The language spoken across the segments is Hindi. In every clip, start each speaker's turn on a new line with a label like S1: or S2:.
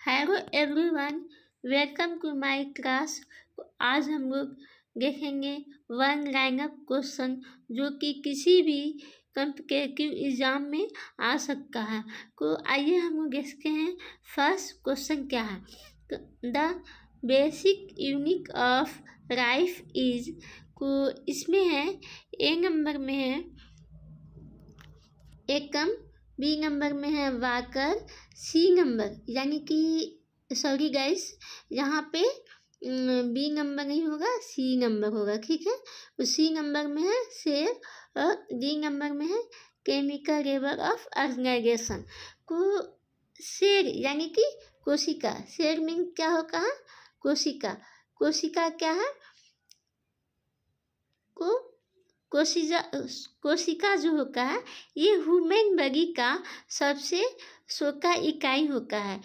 S1: Hello everyone, welcome to my class. आज हम लोग देखेंगे वन लाइनर क्वेश्चन जो कि किसी भी कॉम्पिटिटिव एग्जाम में आ सकता है। तो आइए हम लोग देखते हैं फर्स्ट क्वेश्चन क्या है। The basic unit of life is, को इसमें है ए नंबर में है एकम, बी नंबर में है वाकर, सी नंबर यानी कि सॉरी गाइस, यहाँ पे बी नंबर नहीं होगा, सी नंबर होगा, ठीक है। तो सी नंबर में है शेर और डी नंबर में है केमिकल लेवल ऑफ ऑर्गेनाइजेशन। को शेर यानी कि कोशिका, शेर मीन क्या होगा है कोशिका। कोशिका क्या है को कोशिका जो होता है ये ह्यूमन बॉडी का सबसे छोटा इकाई होता है,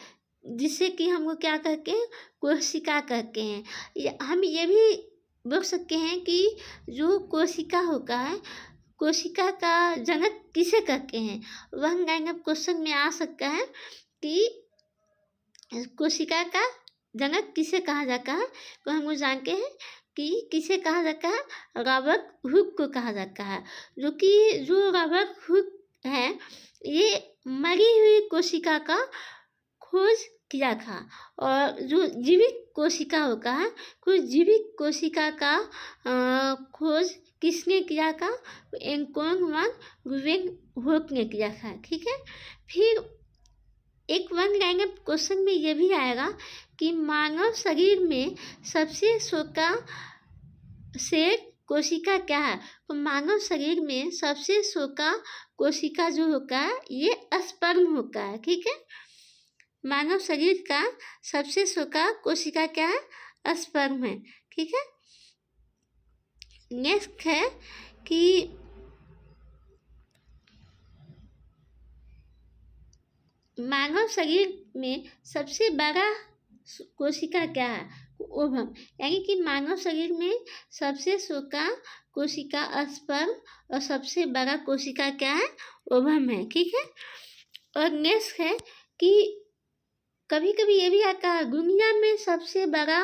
S1: जिसे कि हम लोग क्या कहते हैं, कोशिका कहते हैं। हम ये भी बोल सकते हैं कि जो कोशिका होता है, कोशिका का जनक किसे कहते हैं। वन लाइन ऑफ क्वेश्चन में आ सकता है कि कोशिका का जनक किसे कहा जाता है। तो हम लोग जानते हैं कि किसे कहा जाता है, रॉबर्ट हुक को कहा जाता है। जो रॉबर्ट हुक है ये मरी हुई कोशिका का खोज किया था। और जो जीवित कोशिका होता है, कुछ जीवित कोशिका का खोज किसने किया था, एंकोंग वान गुवेंग हुक ने किया था, ठीक है। फिर एक वन लाइन ऑफ क्वेश्चन में ये भी आएगा कि मानव शरीर में सबसे छोटा शेर कोशिका क्या है। तो मानव शरीर में सबसे छोटा कोशिका जो होता है ये स्पर्म होता है, ठीक है। मानव शरीर का सबसे छोटा कोशिका क्या है, स्पर्म है, ठीक है। नेक्स्ट है कि मानव शरीर में सबसे बड़ा कोशिका क्या है, ओवम। यानी कि मानव शरीर में सबसे छोटा कोशिका स्पर्म और सबसे बड़ा कोशिका क्या है, ओवम है, ठीक है। और नेक्स्ट है कि कभी कभी ये भी आता है दुनिया में सबसे बड़ा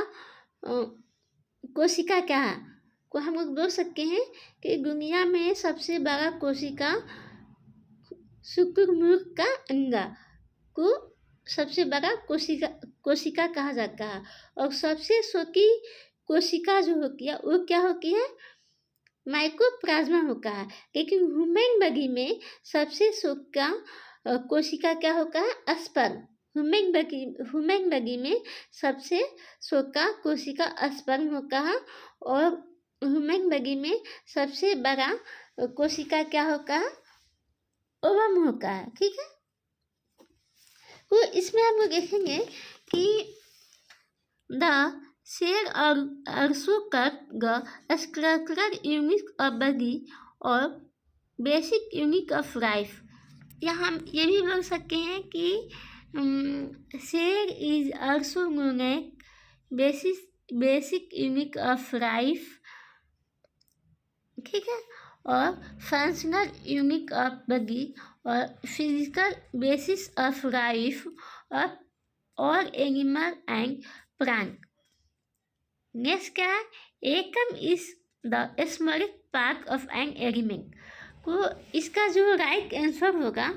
S1: कोशिका क्या है। को हम लोग बोल सकते हैं कि दुनिया में सबसे बड़ा कोशिका शुक्रमुख का अंगा को सबसे बड़ा कोशिका कहा जाता है। और सबसे छोटी कोशिका जो होती है वो क्या होती है, माइक्रोप्लाज्मा होता है। लेकिन ह्यूमन बॉडी में सबसे छोटा कोशिका क्या होता है, स्पर्म। ह्यूमन बॉडी में सबसे छोटा कोशिका स्पर्म होता है। और ह्यूमन बॉडी में सबसे बड़ा कोशिका क्या होता है, ओवम होता है, ठीक है। तो इसमें हम लोग देखेंगे कि द शेर also the structural unit of body और बेसिक यूनिट ऑफ लाइफ। या हम ये भी बोल सकते हैं कि cell is also known as basic unit of life, ठीक है। और फंक्शनल यूनिट ऑफ बॉडी और फिजिकल बेसिस ऑफ लाइफ और एनिमल एंड प्लांट। नेक्स्ट क्या है, atom is the smallest part of an element. तो इसका जो राइट आंसर होगा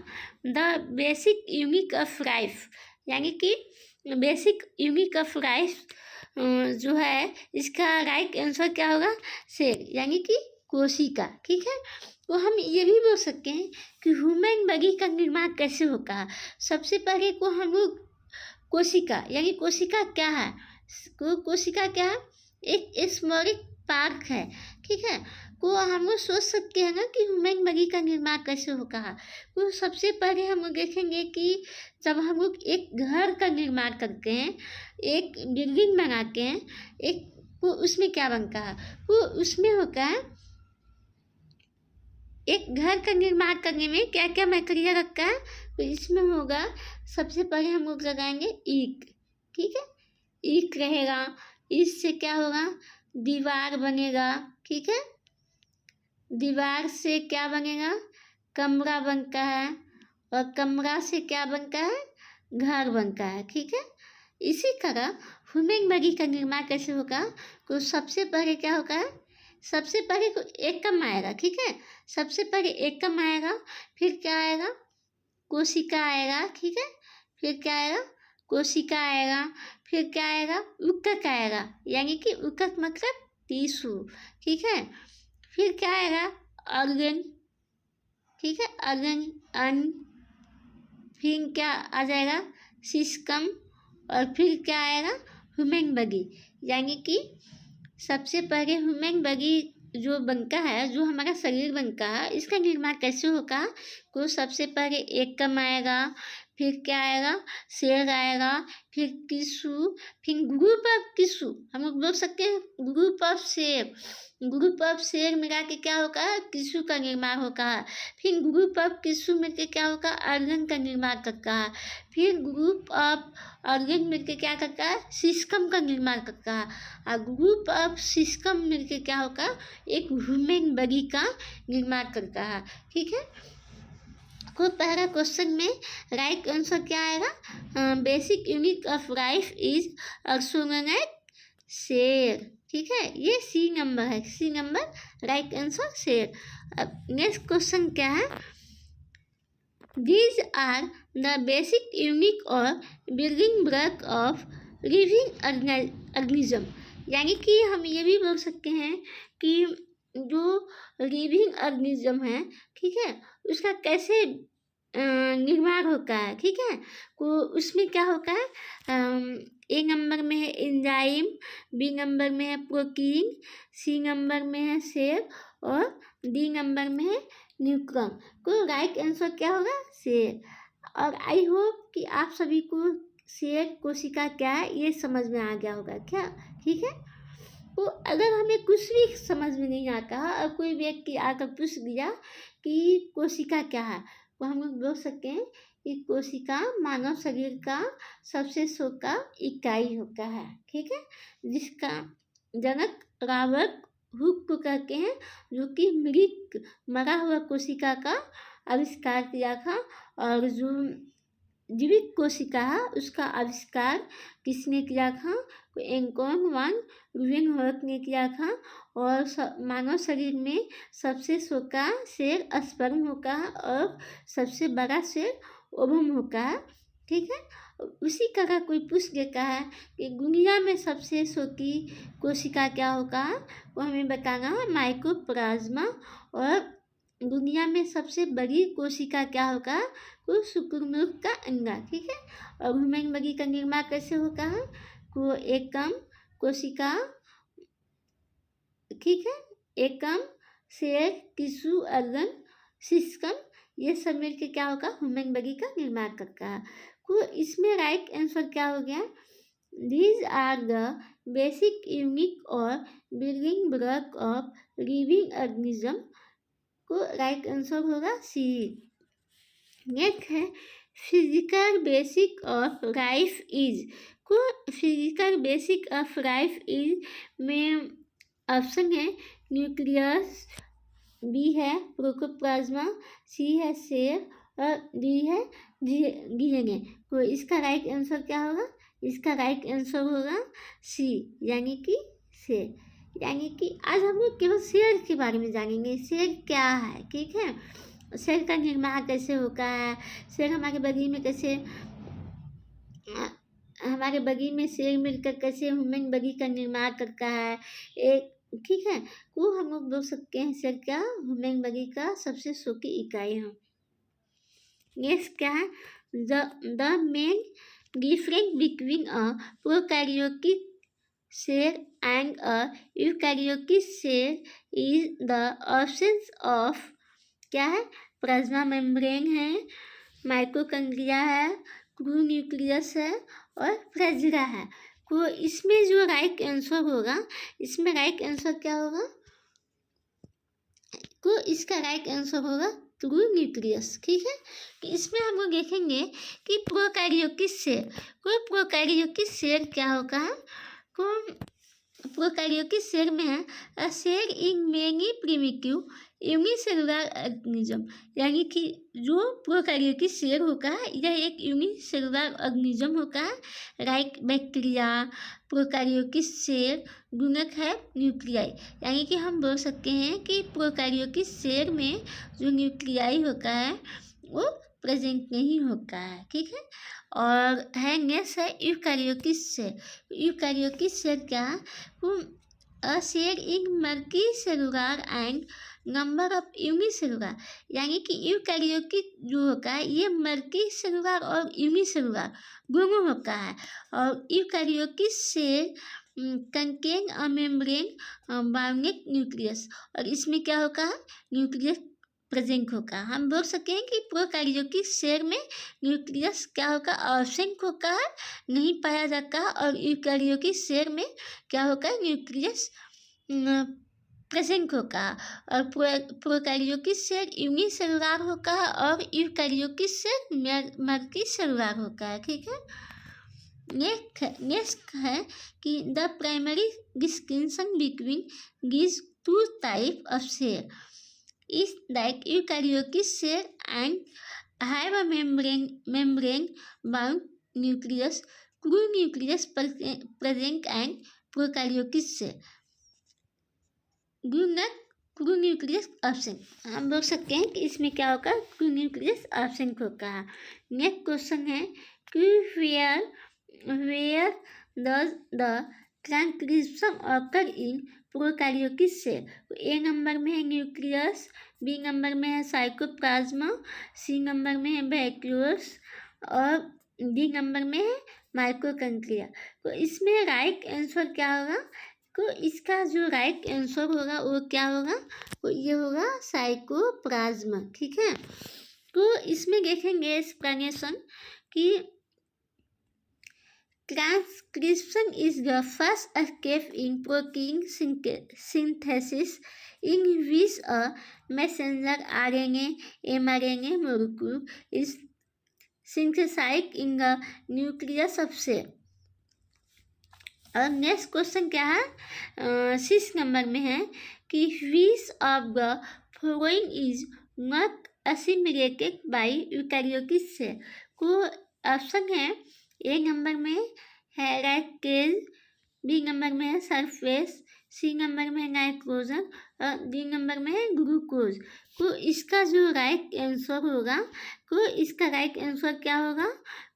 S1: the basic unit of life, यानी कि बेसिक यूनिट ऑफ लाइफ जो है इसका राइट आंसर क्या होगा, सेल यानी कि कोशिका, ठीक है। तो हम ये भी बोल सकते हैं कि ह्यूमन बॉडी का निर्माण कैसे होता है। सबसे पहले को हम लोग कोशिका, यानी कोशिका क्या है, कोशिका क्या है, एक स्मॉलिक पार्ट है, ठीक है। को हम लोग सोच सकते हैं ना कि ह्यूमन बॉडी का निर्माण कैसे होता है। तो सबसे पहले हम लोग देखेंगे कि जब हम लोग एक घर का निर्माण करते हैं, एक बिल्डिंग बनाते हैं, एक को उसमें क्या बनता है, वो उसमें होता है, एक घर का निर्माण करने में क्या क्या मटेरियल रखता है। तो इसमें होगा सबसे पहले हम लोग लगाएंगे ईंट, ठीक है। ईंट रहेगा, इससे क्या होगा, दीवार बनेगा, ठीक है। दीवार से क्या बनेगा, कमरा बनता है। और कमरा से क्या बनता है, घर बनता है, ठीक है। इसी तरह ह्यूमन बॉडी का निर्माण कैसे होगा? तो सबसे पहले क्या होगा? सबसे पहले तो एकम आएगा, ठीक है। सबसे पहले एकम आएगा, फिर क्या आएगा? कोशिका आएगा, ठीक है। फिर क्या आएगा? कोशिका आएगा, फिर क्या आएगा? ऊतक आएगा, यानी कि ऊतक मतलब टिश्यू, ठीक है। फिर क्या आएगा? ऑर्गन, ठीक है, ऑर्गन, अन्न। फिर क्या आ जाएगा? सिस्टम। और फिर क्या आएगा? ह्यूमन बॉडी, यानी कि सबसे पहले ह्यूमन बॉडी जो बनता है, जो हमारा शरीर बनता है, इसका निर्माण कैसे होगा? तो सबसे पहले एकम आएगा, फिर क्या आएगा? सेल आएगा, फिर टिश्यू, फिर ग्रुप ऑफ टिश्यू, हम लोग बोल सकते हैं group of cell. Group of cell मिला के क्या होगा? टिश्यू का निर्माण होगा। फिर ग्रुप ऑफ टिश्यू मिलकर क्या होगा? ऑर्गन का निर्माण करता है। फिर ग्रुप ऑफ ऑर्गन मिलकर क्या करता है? सिस्टम का निर्माण करता है। और ग्रुप ऑफ सिस्टम मिलकर क्या होगा? एक ह्यूमन बॉडी का निर्माण करता है, ठीक है। को पहला क्वेश्चन में राइट आंसर क्या आएगा? Basic unit of life is also known as cell, ठीक है। ये सी नंबर है, C number right answer cell. अब नेक्स्ट क्वेश्चन क्या है? These are the basic unit or building block of living organism, यानी कि हम ये भी बोल सकते हैं कि जो लिविंग ऑर्गेनिज्म है, ठीक है, उसका कैसे निर्माण होता है, ठीक है। तो उसमें क्या होता है? ए नंबर में है एंजाइम, बी नंबर में है प्रोटीन, सी नंबर में है सेल और डी नंबर में है न्यूक्लियस। तो राइट आंसर क्या होगा? सेल। और आई होप कि आप सभी को सेल कोशिका क्या है ये समझ में आ गया होगा क्या, ठीक है। तो अगर हमें कुछ भी समझ में नहीं आता और कोई व्यक्ति आकर पूछ दिया कि कोशिका क्या है, तो हम लोग बोल सकते हैं कि कोशिका मानव शरीर का सबसे छोटा इकाई होता है, ठीक है, जिसका जनक रॉबर्ट हुक को कहते हैं, जो कि मृत मरा हुआ कोशिका का आविष्कार किया था। और जो जीवित कोशिका है उसका आविष्कार किसने किया था? तो एंटोन वान लीeuwenhoek ने किया था। और मानव शरीर में सबसे छोटा सेल स्पर्म होता है और सबसे बड़ा सेल ओवम होता है, ठीक है। उसी तरह कोई पूछ देता है कि दुनिया में सबसे छोटी कोशिका क्या होगा, वो हमें बताना है माइकोप्लाज्मा। और दुनिया में सबसे बड़ी कोशिका क्या होगा? वो शुक्राणु का अंडा, ठीक है। और ह्यूमन बॉडी का निर्माण कैसे होता है? वो एकम, कोशिका, ठीक है, एकम, सेल, टिश्यू, ऑर्गन, सिस्टम, ये सब मिलकर क्या होगा? ह्यूमन बॉडी का निर्माण करता है। तो इसमें राइट आंसर क्या हो गया? These are the basic unit or building block of living organism। को राइट आंसर होगा सी। नेक्स्ट है physical basic of life is. को physical basic of life is में ऑप्शन है न्यूक्लियस, बी है प्रोटोप्लाज्मा, सी है सेल और डी है डीएनए। तो इसका राइट आंसर क्या होगा? इसका राइट आंसर होगा सी, यानी कि सेल। यानी कि आज हम लोग केवल सेल के बारे में जानेंगे, सेल क्या है, ठीक है, सेल का निर्माण कैसे होता है, सेल हमारे बॉडी में कैसे, हमारे बॉडी में सेल मिलकर कैसे ह्यूमन बॉडी का निर्माण करता है, एक, ठीक है। वो हम लोग बोल सकते हैं सेल क्या? ह्यूमन बॉडी का सबसे छोटी इकाई है। नेक्स्ट क्या है? The main difference between a prokaryotic cell and a eukaryotic cell is the absence of क्या है? प्लाज्मा मेम्ब्रेन है, माइटोकॉन्ड्रिया है, ट्रू न्यूक्लियस है और फ्लैजिला है। तो इसमें जो राइट आंसर होगा, इसमें राइट आंसर क्या होगा? तो इसका राइट आंसर होगा ट्रू न्यूक्लियस, ठीक है। तो इसमें हम लोग देखेंगे कि प्रोकैरियोटिक सेल, कोई प्रोकैरियोटिक सेल क्या होगा है? तो प्रोकैरियोटिक सेल में है a cell in many primitive unicellular organism, यानी कि जो प्रोकैरियोटिक सेल होता है यह एक यूनिसेलुलर ऑर्गेनिज्म होता है। लाइक बैक्टीरिया, प्रोकैरियोटिक सेल गुणक है न्यूक्लियाई, यानी कि हम बोल सकते हैं कि प्रोकैरियोटिक सेल में जो न्यूक्लियाई होता है वो प्रेजेंट नहीं होता है। ठीक है, और है नेक्स्ट है यूकैरियोटिक सेल। यूकैरियोटिक सेल क्या है? A cell in multicellular and number of unicellular, यानी कि यूकैरियोटिक जो होता है ये मल्टीसेलुलर और यूनिसेलुलर दोनों होता है। और eukaryotic cell contain a membrane bounded nucleus, और इसमें क्या होगा? न्यूक्लियस प्रेजेंट होगा। हम बोल सकते हैं कि प्रोकैरियोटिक सेल में न्यूक्लियस क्या होगा? एब्सेंट होता है, नहीं पाया जाता। और यूकैरियोटिक सेल में क्या होगा? न्यूक्लियस प्रेजेंट होगा। और प्रोकैरियोटिक सेल यूनिसेलुलर होगा और यूकैरियोटिक सेल मल्टीसेलुलर होगा है। ठीक है, नेक्स्ट है कि the primary distinction between these two type of cell is that eukaryotic cell and have a membrane bound nucleus, true nucleus present, and prokaryotic cell do not true nucleus absent। हम बोल सकते हैं कि इसमें क्या होगा? true nucleus absent होगा। नेक्स्ट क्वेश्चन है कि where does the transcription occur in prokaryotic cell? A number में है न्यूक्लियस, बी नंबर में है साइटोप्लाज्मा, सी नंबर में है वैक्यूल्स और डी नंबर में है माइटोकॉन्ड्रिया। तो इसमें राइट आंसर क्या होगा? तो इसका जो राइट आंसर होगा वो क्या होगा? तो ये होगा साइटोप्लाज्मा। ठीक है, तो इसमें देखेंगे एक्सप्लेनेशन कि transcription is the first step in protein synthesis in which a messenger RNA, mRNA molecule is synthesized in the nucleus of cell। और नेक्स्ट क्वेश्चन क्या है? 6 नंबर में है कि which of the following is not assimilated by eukaryotic cell। को ऑप्शन है ए नंबर में है लैक्टेज, बी नंबर में है सरफेस, सी नंबर में है नाइट्रोजन और डी नंबर में है ग्लूकोज। तो इसका जो राइट आंसर होगा, तो इसका राइट आंसर क्या होगा?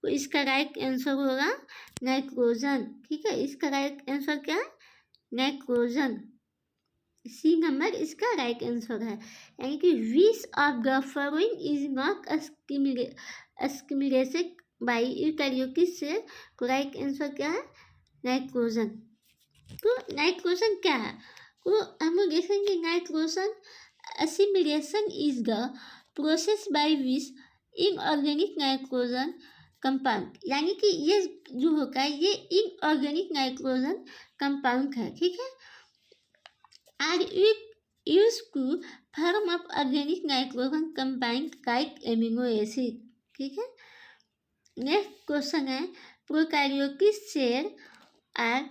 S1: तो इसका राइट आंसर होगा नाइट्रोजन। ठीक है, इसका राइट आंसर क्या है? नाइट्रोजन। सी नंबर इसका राइट आंसर है, यानी कि which of the following is not assimilated by eukaryotic cell. तो राइट आंसर क्या है? नाइट्रोजन। तो नाइट्रोजन क्या है? तो हम लोग देखेंगे nitrogen assimilation is the process by which inorganic nitrogen compound, यानी कि ये जो होगा ये इनऑर्गेनिक नाइट्रोजन कंपाउंड है। ठीक है, are use to form of organic nitrogen compound like amino acid. ठीक है, नेक्स्ट क्वेश्चन है prokaryotic cell are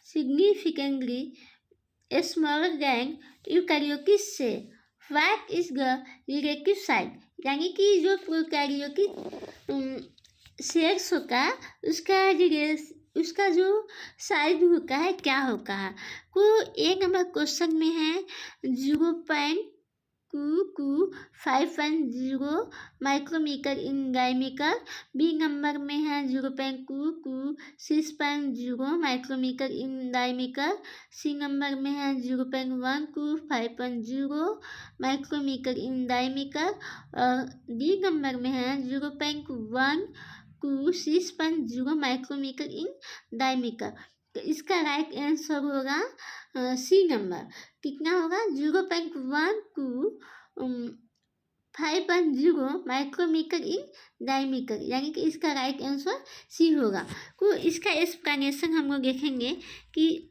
S1: significantly smaller than eukaryotic cell, what is the relative size, यानी कि जो प्रोकैरियोटिक सेल्स होता है उसका जो साइज होता है क्या होता है? तो ए नंबर क्वेश्चन में है 0.22510 micrometre in diameter, B number में है 0.22610 micrometre in diameter, C number में है 0.12510 माइक्रोमीटर इन डायमीटर और डी नंबर में है 0.12610 माइक्रोमीटर इन डायमीटर। तो इसका राइट आंसर होगा सी नंबर। कितना होगा? 0.12510 माइक्रोमीटर इन डायमीटर, यानी कि इसका राइट आंसर सी होगा। तो इसका एक्सप्लेनेशन हम लोग देखेंगे कि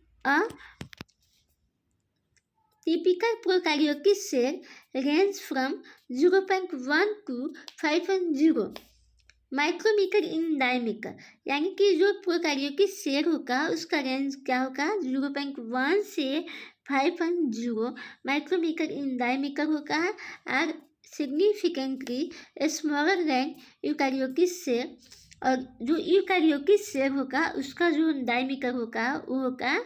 S1: typical prokaryotic cell range from 0.1 to 510 micrometre in diameter, यानी कि जो प्रोकैरियोटिक सेल होगा उसका रेंज क्या होगा 0.1 से 5.0 माइक्रोमीटर इन डायमीटर होगा है और significantly smaller than eukaryotic cell. और जो यूकैरियोटिक सेल होगा उसका जो डायमीटर होगा वो होगा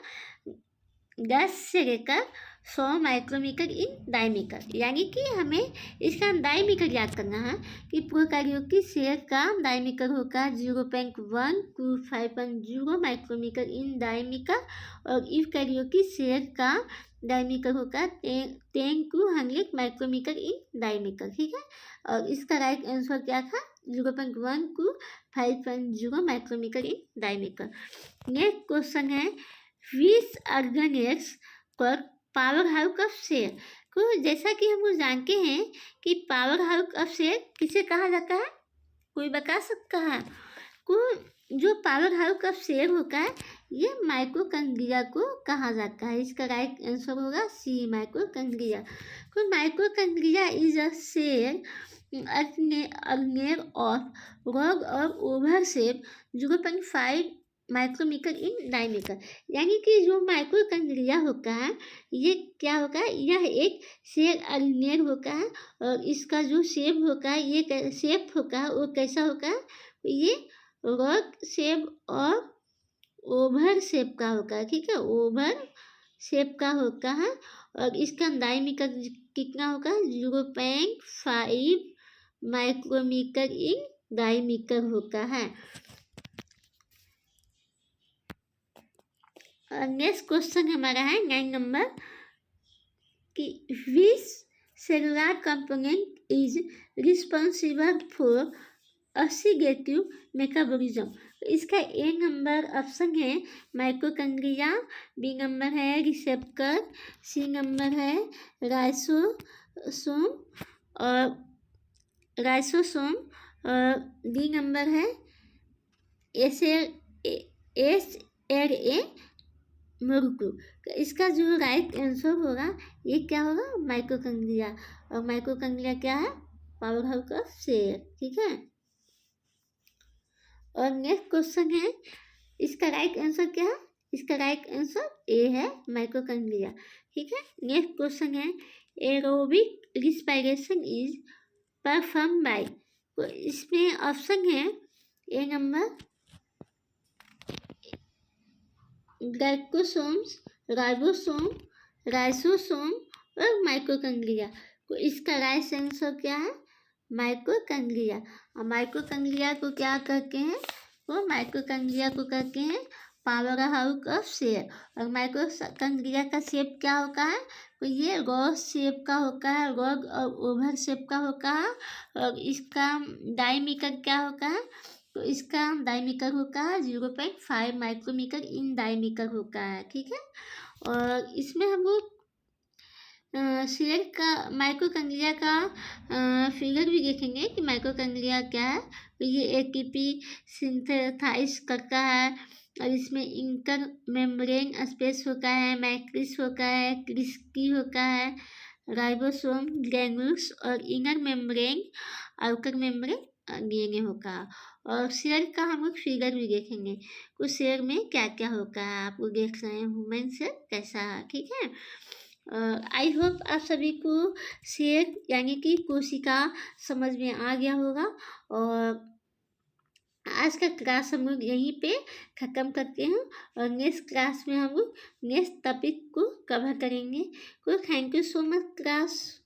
S1: 10 से लेकर 100 माइक्रोमीटर इन डायमीटर, यानी कि हमें इसका डायमीटर याद करना है कि प्रोकैरियोटिक सेल का डायमीटर होगा 0.1 to 5.0 माइक्रोमीटर इन डायमीटर और यूकैरियोटिक सेल का डायमीटर होगा 10 to 100 माइक्रोमीटर इन डायमीटर। ठीक है, और इसका राइट आंसर क्या था 0.1 to 5.0 micrometre in diameter. Next question है विच ऑर्गेनेल्स पर पावर हाउस ऑफ सेल को, जैसा कि हम लोग जानते हैं कि पावर हाउस ऑफ सेल किसे कहा जाता है, कोई बता सकता है को जो पावर हाउस ऑफ सेल होता है ये माइटोकॉन्ड्रिया को कहा जाता है। इसका राइट आंसर होगा सी माइटोकॉन्ड्रिया। तो mitochondria is a cell organelle of rod और oval shape 0.5 micrometre in diameter, यानी कि जो माइटोकॉन्ड्रिया होता है ये क्या होगा, यह एक सेल ऑर्गेनेल होता है और इसका जो शेप होगा ये शेप होगा वो कैसा होगा, ये रॉग शेप और ओवल शेप का होगा। ठीक है, ओवल शेप का होता है और इसका डायमीटर कितना होगा 0.5 माइक्रोमीटर इन डायमीटर होता है। नेक्स्ट क्वेश्चन हमारा है 9 नंबर कि which cellular component is responsible for oxidative metabolism. इसका ए नंबर ऑप्शन है माइटोकॉन्ड्रिया, बी नंबर है रिसेप्टर, सी नंबर है राइसोसोम और डी नंबर है SLA मोलेक्यूल। इसका जो राइट आंसर होगा ये क्या होगा माइटोकॉन्ड्रिया, और माइटोकॉन्ड्रिया क्या है पावर हाउस ऑफ सेल। ठीक है, और नेक्स्ट क्वेश्चन है इसका राइट आंसर क्या है, इसका राइट आंसर ए है माइटोकॉन्ड्रिया। ठीक है, नेक्स्ट क्वेश्चन है aerobic respiration is perform by, तो इसमें ऑप्शन है ए नंबर ग्लाइकोसोम्स, राइबोसोम, राइसोसोम और माइटोकॉन्ड्रिया। तो इसका राइट आंसर क्या है माइटोकॉन्ड्रिया। और माइटोकॉन्ड्रिया को क्या कहते हैं, वो माइटोकॉन्ड्रिया को कहते हैं पावर हाउस ऑफ सेल। और माइटोकॉन्ड्रिया का शेप क्या होता है, तो ये रॉग शेप का होता है, रॉग और ओवल शेप का होता है और इसका डायमीटर क्या होता है, तो इसका डायमीटर होता है 0.5 माइक्रोमीटर इन डायमीटर होता है। ठीक है, और इसमें हम लोग सेल का माइटोकॉन्ड्रिया का फिगर भी देखेंगे कि माइटोकॉन्ड्रिया क्या है। तो ये एटीपी सिंथेसाइज करता है और इसमें इंटर मेम्ब्रेन स्पेस होता है, मैट्रिक्स होता है, क्रिस्की होता है, राइबोसोम, ग्रैन्यूल्स और inner membrane outer membrane DNA होगा। और सेल का हम लोग फिगर भी देखेंगे तो सेल में क्या क्या होगा, आप लोग देख रहे हैं ह्यूमन सेल कैसा है। ठीक है, आई होप आप सभी को सेल यानी कि कोशिका समझ में आ गया होगा। और आज का क्लास हम लोग यहीं पे ख़त्म करते हैं और नेक्स्ट क्लास में हम लोग नेक्स्ट टॉपिक को कवर करेंगे। तो thank you so much class.